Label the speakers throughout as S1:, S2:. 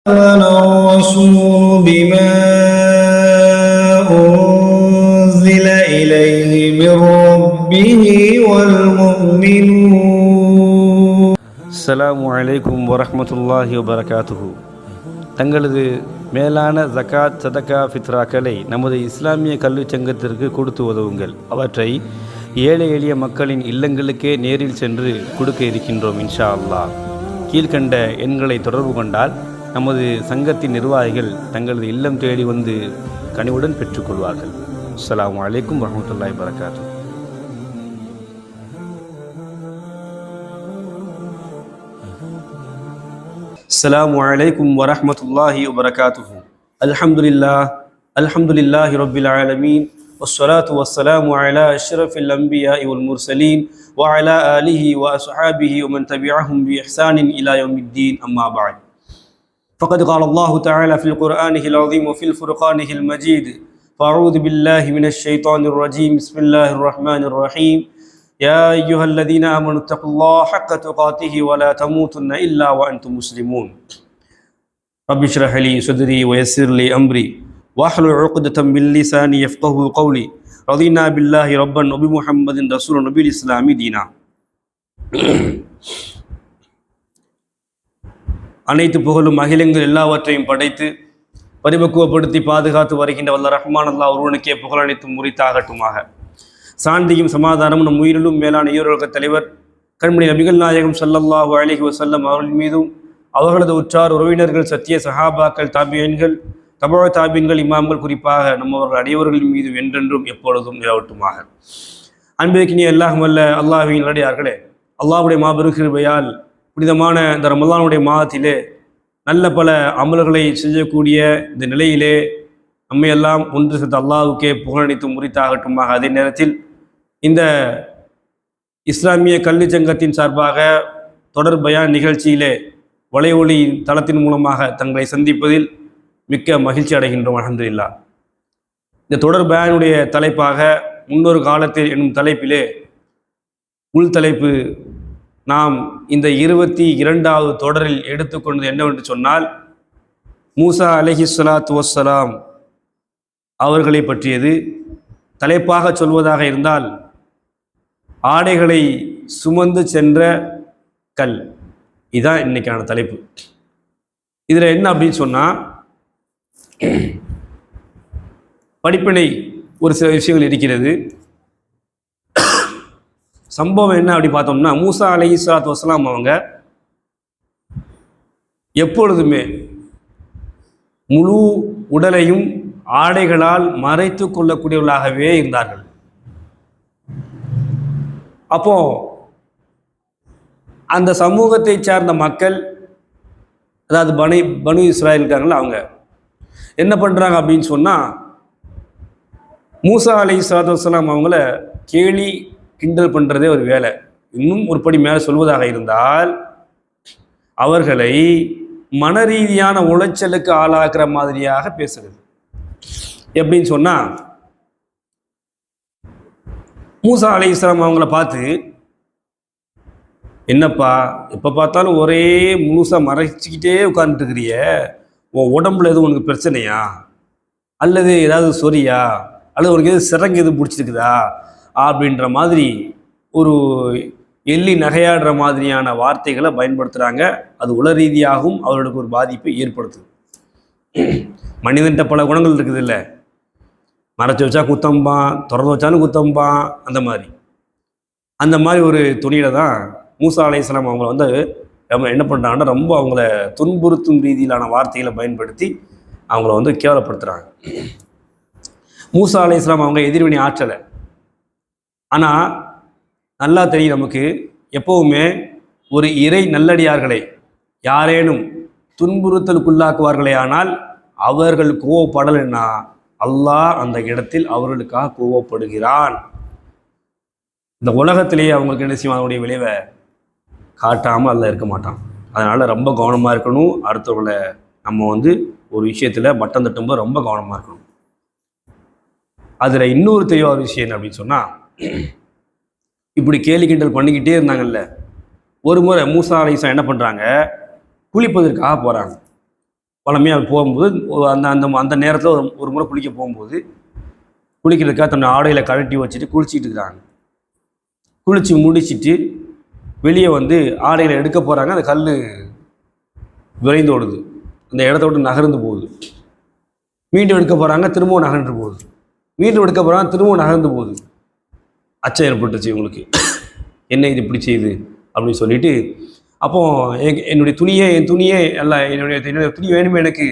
S1: آمن الرسول بما أنزل إليه من ربه والمؤمنون.
S2: السلام عليكم ورحمة الله وبركاته. தங்களது மேலான ஜகாத் சதகா ஃபித்ராக்களை நமது இஸ்லாமிய கல்விச் சங்கத்திற்கு கொடுத்து உதவுங்கள். அவற்றை ஏழை எளிய மக்களின் இல்லங்களுக்கே நேரில் சென்று கொடுக்க இருக்கின்றோம் இன்ஷா அல்லாஹ். கீழ்கண்ட எண்களை தொடர்பு கொண்டால் நமது சங்கத்தின் நிர்வாகிகள் தங்களது இல்லம் தேடி வந்து கனிவுடன் பெற்றுக்கொள்வார்கள். அஸ்ஸலாமு அலைக்கும் வரஹ்மத்துல்லாஹி வபரகாத்துஹு. அஸ்ஸலாமு அலைக்கும் வரஹ்மத்துல்லாஹி வபரகாத்துஹு. அல்ஹம்துலில்லாஹி ரப்பில் ஆலமீன் வஸ்ஸலாத்து வஸ்ஸலாமு அலா அஷ்ரஃபில் அன்பியாஇ வல் முர்சலீன் வ அலா ஆலிஹி வ அஸ்ஹாபிஹி வ மன் தபிஅஹும் பி இஹ்சானின் இலா யௌமித்தீன். அம்மா பஅத். فقد قال الله تعالى في القرآن العظيم وفي الفرقان المجيد: فأعوذ بالله من الشيطان الرجيم. بسم الله الرحمن الرحيم. يا أيها الذين آمنوا اتقوا الله حق تقاته ولا تموتن إلا وأنتم مسلمون. رب اشرح لي صدري ويسر لي أمري واحلل عقدة من لساني يفقهوا قولي. رضينا بالله ربا وبمحمد رسولا وبالإسلام دينا. அனைத்து புகழும் அகிலங்கள் எல்லாவற்றையும் படைத்து பரிபக்குவப்படுத்தி பாதுகாத்து வருகின்ற வல்ல ரஹ்மான் அல்லாஹ் ஒருவனுக்கே புகழ் அனைத்தும் முறித்தாகட்டுமாக. சாந்தியும் சமாதானமும் நம் உயிரிலும் மேலான ஈரோக தலைவர் கண்மணி நபிகள் நாயகம் ஸல்லல்லாஹு அலைஹி வஸல்லம் அவர்கள் மீதும் அவர்களது உற்றார் உறவினர்கள் சத்திய சஹாபாக்கள் தாபியன்கள் தபா தாபியன்கள் இமாம்கள் குறிப்பாக நம்மவர்கள் அனைவர்களின் மீதும் என்றென்றும் எப்பொழுதும் நிலவட்டுமாக. அன்பிற்கினிய அல்லாஹ் வல்ல அல்லாஹ்வின் நல்லடியார்களே, அல்லாஹ்வுடைய மாபெரும் கிருபையால் புனிதமான இந்த ரமலானுடைய மாதத்திலே நல்ல பல அமல்களை செய்யக்கூடிய இந்த நிலையிலே நம்மையெல்லாம் ஒன்று சேர்த்த அல்லாஹ்வுக்கே புகழனைத்தும் முறித்தாகட்டுமாக. அதே நேரத்தில் இந்த இஸ்லாமிய கல்வி சங்கத்தின் சார்பாக தொடர் பயான் நிகழ்ச்சியிலே வலையொலி தளத்தின் மூலமாக தங்களை சந்திப்பதில் மிக்க மகிழ்ச்சி அடைகின்றோம். அல்ஹம்துலில்லாஹ். இந்த தொடர் பயானுடைய தலைப்பாக முன்னொரு காலத்தில் என்னும் தலைப்பிலே உள் தலைப்பு நாம் இந்த 22வது தொடரில் எடுத்துக்கொண்டது என்னவென்று சொன்னால், மூசா அலைஹிஸ்ஸலாத்து வஸ்ஸலாம் அவர்களை பற்றியது. தலைப்பாக சொல்வதாக இருந்தால், ஆடைகளை சுமந்து சென்ற கல். இதுதான் இன்னைக்கான தலைப்பு. இதில் என்ன அப்படின்னு சொன்னால், படிப்பினை ஒரு சில விஷயங்கள் இருக்கிறது. சம்பவம் என்ன அப்படி பார்த்தோம்னா, மூசா அலைஹிஸ்ஸலாத்து வஸ்ஸலாம் அவங்க எப்பொழுதுமே முழு உடலையும் ஆடைகளால் மறைத்து கொள்ளக்கூடியவர்களாகவே இருந்தார்கள். அப்போ அந்த சமூகத்தை சார்ந்த மக்கள், அதாவது பனு இஸ்ராயேல் இருக்காங்களா, அவங்க என்ன பண்ணுறாங்க அப்படின்னு சொன்னால், மூசா அலைஹிஸ்ஸலாத்து வஸ்ஸலாம் அவங்கள கேலி கிண்டல் பண்ணுறதே ஒரு வேலை. இன்னும் ஒரு படி மேலே சொல்வதாக இருந்தால், அவர்களை மன ரீதியான உளைச்சலுக்கு ஆளாக்குற மாதிரியாக பேசுறது. எப்படின்னு சொன்னால், மூசா அலைஹிஸ்ஸலாம் அவங்கள பார்த்து, என்னப்பா எப்போ பார்த்தாலும் ஒரே முழுசாக மறைச்சிக்கிட்டே உட்கார்ந்துட்டு இருக்கிறிய, உன் உடம்புல எதுவும் உனக்கு பிரச்சனையா, அல்லது ஏதாவது சொரியா, அல்லது உனக்கு எது சிறங்கு எதுவும் பிடிச்சிருக்குதா அப்படின்ற மாதிரி ஒரு எள்ளி நகையாடுற மாதிரியான வார்த்தைகளை பயன்படுத்துகிறாங்க. அது உள ரீதியாகவும் அவர்களுக்கு ஒரு பாதிப்பை ஏற்படுத்துது. மனிதன்கிட்ட பல குணங்கள் இருக்குது இல்லை, மறைச்சி வச்சா குத்தம்பான், திறந்து வச்சாலும் குத்தம்பான், அந்த மாதிரி ஒரு துணியில தான் மூசா அலைஹிஸ்ஸலாம் அவங்கள வந்து என்ன பண்ணுறாங்கன்னா, ரொம்ப அவங்கள துன்புறுத்தும் ரீதியிலான வார்த்தைகளை பயன்படுத்தி அவங்கள வந்து கேவலப்படுத்துகிறாங்க. மூசா அலைஹிஸ்ஸலாம் அவங்க எதிர்வினை ஆற்றலை. ஆனால் நல்லா தெரியும் நமக்கு, எப்போவுமே ஒரு இறை நல்லடியார்களை யாரேனும் துன்புறுத்தலுக்குள்ளாக்குவார்களே ஆனால் அவர்கள் கோவப்படலைன்னா அல்லாஹ் அந்த இடத்தில் அவர்களுக்காக கோவப்படுகிறான். இந்த உலகத்திலேயே அவங்களுக்கு என்ன செய்வான், அவனுடைய விளைவை காட்டாமல் அல்லாஹ் இருக்க மாட்டான். அதனால் ரொம்ப கவனமாக இருக்கணும். அடுத்தவர்களை நம்ம வந்து ஒரு விஷயத்தில் மட்டம் தட்டும்போது ரொம்ப கவனமாக இருக்கணும். அதில் இன்னொரு தெளிவான விஷயம் என்ன அப்படின்னு சொன்னால், இப்படி கேலி கிண்டல் பண்ணிக்கிட்டே இருந்தாங்கல்ல, ஒரு முறை மூசா அலைஹிஸ்ஸலாம் என்ன பண்ணுறாங்க, குளிப்பதற்காக போகிறாங்க. பழமையாக போகும்போது அந்த அந்த அந்த நேரத்தில் ஒரு முறை குளிக்க போகும்போது குளிக்கிறதுக்காக தன்னை ஆடையில கழட்டி வச்சுட்டு குளிச்சுட்டு இருக்கிறாங்க. குளித்து முடிச்சுட்டு வெளியே வந்து ஆடையில் எடுக்க போகிறாங்க. அந்த கல் விரைந்து ஓடுது, அந்த இடத்த விட்டு நகர்ந்து போகுது. மீண்டும் எடுக்க போகிறாங்க, திரும்பவும் நகர்ந்து போகுது. மீண்டும் எடுக்க போகிறாங்க, திரும்பவும் நகர்ந்து போகுது. அச்சம் ஏற்பட்டுச்சு இவங்களுக்கு, என்ன இது இப்படி செய்யுது அப்படின்னு சொல்லிட்டு, அப்போ என்னுடைய துணியே அல்ல, என்னுடைய துணி வேணுமே எனக்கு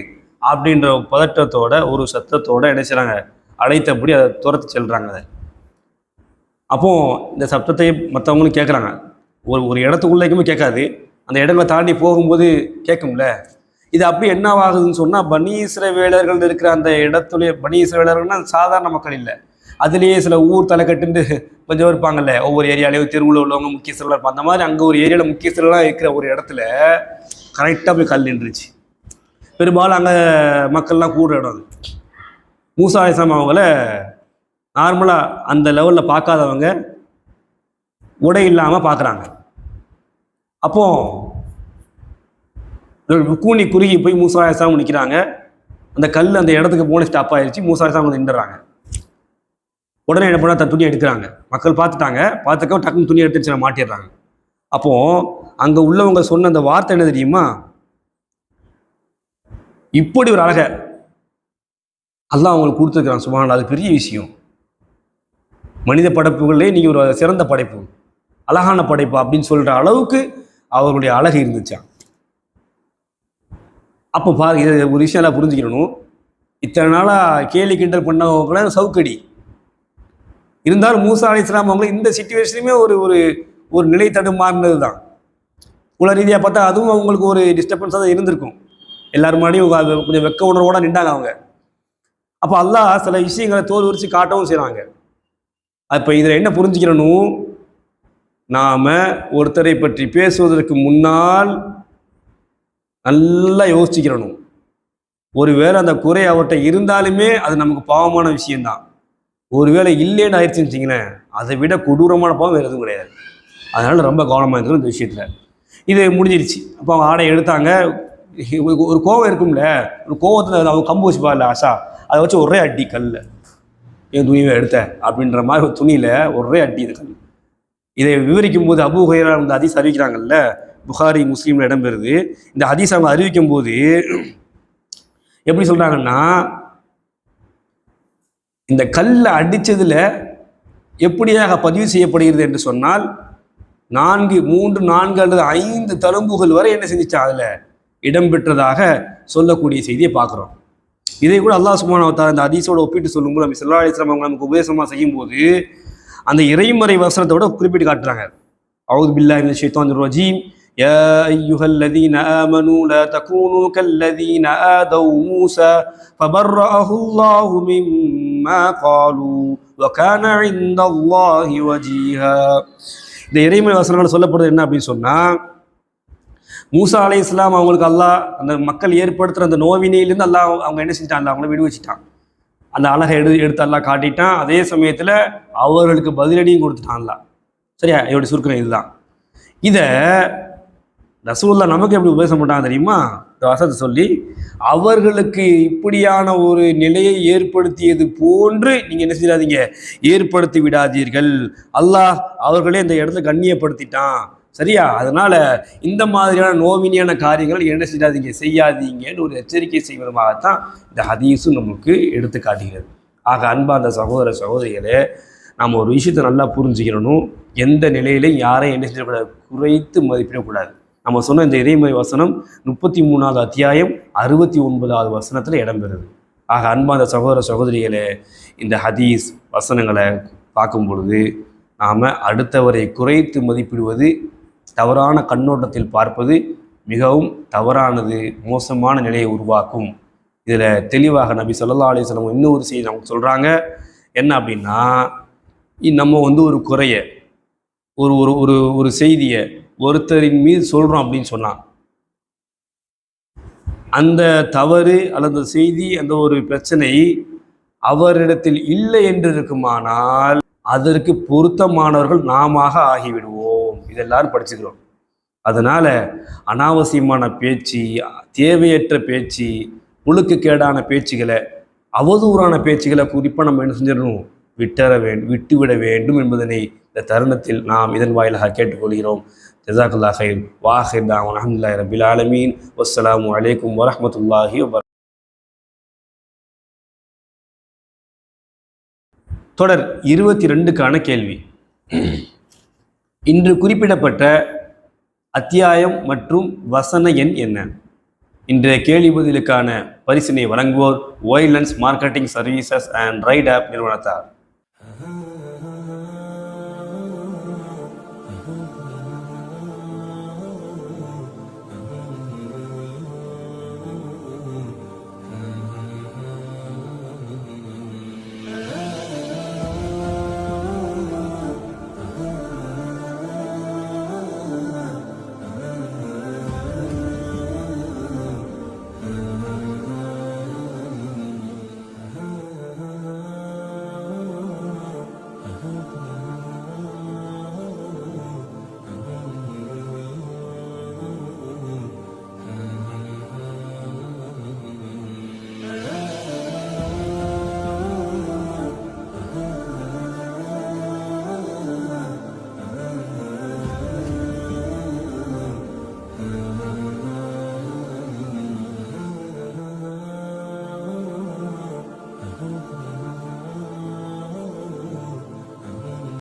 S2: அப்படின்ற பதட்டத்தோட ஒரு சத்தத்தோட என்ன செய்கிறாங்க, அழைத்தபடி அதை துரத்து செல்றாங்க. அதை அப்போ இந்த சப்தத்தை மற்றவங்களும் கேட்குறாங்க. ஒரு இடத்துக்குள்ளேக்குமே கேட்காது, அந்த இடங்களை தாண்டி போகும்போது கேட்கும்ல. இது அப்படி என்னவாகுதுன்னு சொன்னால், பனி இஸ்ரவேலர்கள் இருக்கிற அந்த இடத்துல, பனி இஸ்ரவேலர்கள்னா சாதாரண மக்கள் இல்லை, அதுலேயே சில ஊர் தலைக்கட்டுன்னு கொஞ்சம் இருப்பாங்கல்ல, ஒவ்வொரு ஏரியாலேயும் தெருவில் உள்ளவங்க முக்கியஸ்தர்களாக இருப்பாங்க. அந்த மாதிரி அங்கே ஒரு ஏரியாவில் முக்கியஸ்தர்களாக இருக்கிற ஒரு இடத்துல கரெக்டாக போய் கல் நின்றுச்சு. பெரும்பாலும் அங்கே மக்கள்லாம் கூடுற இடம் அது. மூசா அலைஹிஸ்ஸலாம் அவங்கள நார்மலாக அந்த லெவலில் பார்க்காதவங்க உடை இல்லாமல் பார்க்குறாங்க. அப்போ கூனி குறுகி போய் மூசா அலைஹிஸ்ஸலாம் நிற்கிறாங்க. அந்த கல் அந்த இடத்துக்கு போன ஸ்டாப் ஆயிடுச்சு. மூசா அலைஹிஸ்ஸலாம் வந்து நின்றுறாங்க. உடனே என்ன பண்ணால் துணி எடுக்கிறாங்க. மக்கள் பார்த்துட்டாங்க, பார்த்துக்க டக்குன்னு துணி எடுத்துச்சு மாட்டிடுறாங்க. அப்போது அங்கே உள்ளவங்க சொன்ன அந்த வார்த்தை என்ன தெரியுமா, இப்படி ஒரு அழகை அல்லாஹ் அவங்களுக்கு கொடுத்துருக்குறான். சுப்ஹானல்லாஹ், அது பெரிய விஷயம். மனித படைப்புகளே நீங்கள் ஒரு சிறந்த படைப்பு, அழகான படைப்பு அப்படின்னு சொல்கிற அளவுக்கு அவர்களுடைய அழகு இருந்துச்சான். அப்போ பாருங்க, இது ஒரு விஷயம் எல்லாம் புரிஞ்சுக்கணும். இத்தனை நாளாக கேலி கிண்டல் பண்ணவங்க சவுக்கடி இருந்தாலும் மூசா அலைஹிஸ்ஸலாம் அவங்களும் இந்த சிச்சுவேஷனுமே ஒரு ஒரு ஒரு நிலை தடுமாறினது தான். உல ரீதியாக பார்த்தா அதுவும் அவங்களுக்கு ஒரு டிஸ்டர்பன்ஸாக தான் இருந்திருக்கும். எல்லாரும் முன்னாடியும் கொஞ்சம் வெக்க உணர்வோட நின்றாங்க அவங்க. அப்போ அல்லாஹ் சில விஷயங்களை தோல் உரிச்சு காட்டவும் செய்கிறாங்க. அப்போ இதில் என்ன புரிஞ்சுக்கிறணும், நாம் ஒருத்தரை பற்றி பேசுவதற்கு முன்னால் நல்லா யோசிச்சுக்கிறணும். ஒருவேளை அந்த குறை அவர்கிட்ட இருந்தாலுமே அது நமக்கு பாவமான விஷயம்தான். ஒருவேளை இல்லைன்னு ஆயிடுச்சுன்னு வச்சிங்களேன், அதை விட கொடூரமான பாவம் வேறு எதுவும் கிடையாது. அதனால் ரொம்ப கவனமாக இருக்கணும் இந்த விஷயத்தில். இது முடிஞ்சிருச்சு. அப்போ அவங்க ஆடை எடுத்தாங்க. ஒரு கோவம் இருக்கும்ல, ஒரு கோவத்தில் அவங்க கம்பு வச்சு பாருல ஆஷா, அதை வச்சு ஒரே அடி கல்ல, என் துணியை எடுத்த அப்படின்ற மாதிரி ஒரு துணியில் ஒரே அடி இது கல். இதை விவரிக்கும் போது அபூ ஹுரைரா இந்த ஹதீஸ் அறிவிக்கிறாங்கல்ல, புகாரி முஸ்லீமில் இடம்பெறுது. இந்த ஹதீஸ் அவங்க அறிவிக்கும் போது எப்படி சொல்கிறாங்கன்னா, இந்த கல்லை அடித்ததில் எப்படியாக பதிவு செய்யப்படுகிறது என்று சொன்னால், 3, 4 அல்லது 5 தழும்புகள் வரை என்ன செஞ்சிச்சா அதில் இடம்பெற்றதாக சொல்லக்கூடிய செய்தியை பார்க்குறோம். இதை கூட அல்லாஹ் சுப்ஹானஹு வ தஆலா இந்த ஹதீஸோட ஒப்பிட்டு சொல்லும்போது, நபி ஸல்லல்லாஹு அலைஹி வஸல்லம் அவங்க நமக்கு உபதேசமாக செய்யும்போது அந்த இறைமறை வசனத்தோட குறிப்பிட்டு காட்டுறாங்க. அஊது பில்லாஹி மினஷ் ஷைத்தானிர் ரஜீம், யா அய்யுஹல்லதீன ஆமனூ லா தகூனூ கல்லதீன ஆதவ் மூஸா ஃபபர்ரஅஹுல்லாஹு மிம்மா காலூ வ கான இன்தல்லாஹி வஜீஹா. இந்த இறைமறை வசனங்கள் சொல்லப்படுறது என்ன அப்படின்னு சொன்னால், மூசா அலைஹிஸ்ஸலாம் அவங்களுக்கு அல்லாஹ் அந்த மக்கள் ஏற்படுத்துகிற அந்த நோவினையிலேருந்து அல்லாஹ் அவங்க என்ன செஞ்சிட்டான், அவங்கள விடுவிச்சிட்டான். அந்த அழகை எடுத்து அல்லாஹ் காட்டிட்டான். அதே சமயத்தில் அவர்களுக்கு பதிலடியும் கொடுத்துட்டான் அல்லாஹ். சரியா, இதோட சுருக்கம் இதுதான். இதை ரசூலுல்லாஹ் நமக்கு எப்படி உபதேசம் பண்ணாங்க தெரியுமா, இந்த வசனத்தை சொல்லி, அவர்களுக்கு இப்படியான ஒரு நிலையை ஏற்படுத்தியது போன்று நீங்கள் என்ன செய்யாதீங்க, ஏற்படுத்தி விடாதீர்கள். அல்லாஹ் அவர்களே இந்த இடத்துல கண்ணியப்படுத்திட்டான். சரியா, அதனால இந்த மாதிரியான நோவினியான காரியங்கள் என்ன செய்யாதீங்கன்னு ஒரு எச்சரிக்கை செய்வதற்காகத்தான் இந்த ஹதீஸும் நமக்கு எடுத்து காட்டுகிறது. ஆக அன்பார்ந்த சகோதர சகோதரிகளே, நாம் ஒரு விஷயத்தை நல்லா புரிஞ்சுக்கிறணும். எந்த நிலையிலையும் யாரையும் என்ன செய்யக்கூடாது, குறைத்து மதிப்பிடக்கூடாது. நம்ம சொன்ன இந்த இறைமறை வசனம் 33வது அத்தியாயம் 69வது வசனத்தில் இடம்பெறுது. ஆக அன்பார்ந்த சகோதர சகோதரிகளே, இந்த ஹதீஸ் வசனங்களை பார்க்கும் பொழுது நாம் அடுத்தவரை குறைத்து மதிப்பிடுவது, தவறான கண்ணோட்டத்தில் பார்ப்பது மிகவும் தவறானது, மோசமான நிலையை உருவாக்கும். இதில் தெளிவாக நபி ஸல்லல்லாஹு அலைஹி வஸல்லம் இன்னொரு செய்தி நமக்கு சொல்கிறாங்க. என்ன அப்படின்னா, நம்ம ஒரு குறைய ஒரு ஒரு ஒரு செய்தியை ஒருத்தரின் மீது சொல்கிறோம் அப்படின்னு சொன்னால், அந்த தவறு அல்லது செய்தி, அந்த ஒரு பிரச்சனை அவரிடத்தில் இல்லை என்று இருக்குமானால் அதற்கு பொருத்தமானவர்கள் நாம ஆகிவிடுவோம். இதெல்லாரும் படிச்சுக்கிறோம். அதனால் அனாவசியமான பேச்சு, தேவையற்ற பேச்சு, ஒழுக்கக்கேடான பேச்சுகளை, அவதூறான பேச்சுகளை குறிப்பாக நம்ம என்ன செஞ்சிடணும், விட்டுவிட வேண்டும் என்பதனை இந்த தருணத்தில் நாம் இதன் வாயிலாக கேட்டுக்கொள்கிறோம். ஜஸாக்கல்லாஹ் ஹைர். வாஹிர் தாவனா அல்ஹம்துலில்லாஹி ரப்பில் ஆலமீன். வஸ்ஸலாமு அலைக்கும் வரஹ்மத்துல்லாஹி வபரகாத்துஹு. தொடர் 22க்கான கேள்வி. இன்று குறிப்பிடப்பட்ட அத்தியாயம் மற்றும் வசன எண் என்ன? இன்றைய கேள்வி பதிலுக்கான பரிசினை வழங்குவோர் வைலன்ஸ் marketing services and right app நிறுவனத்தார்.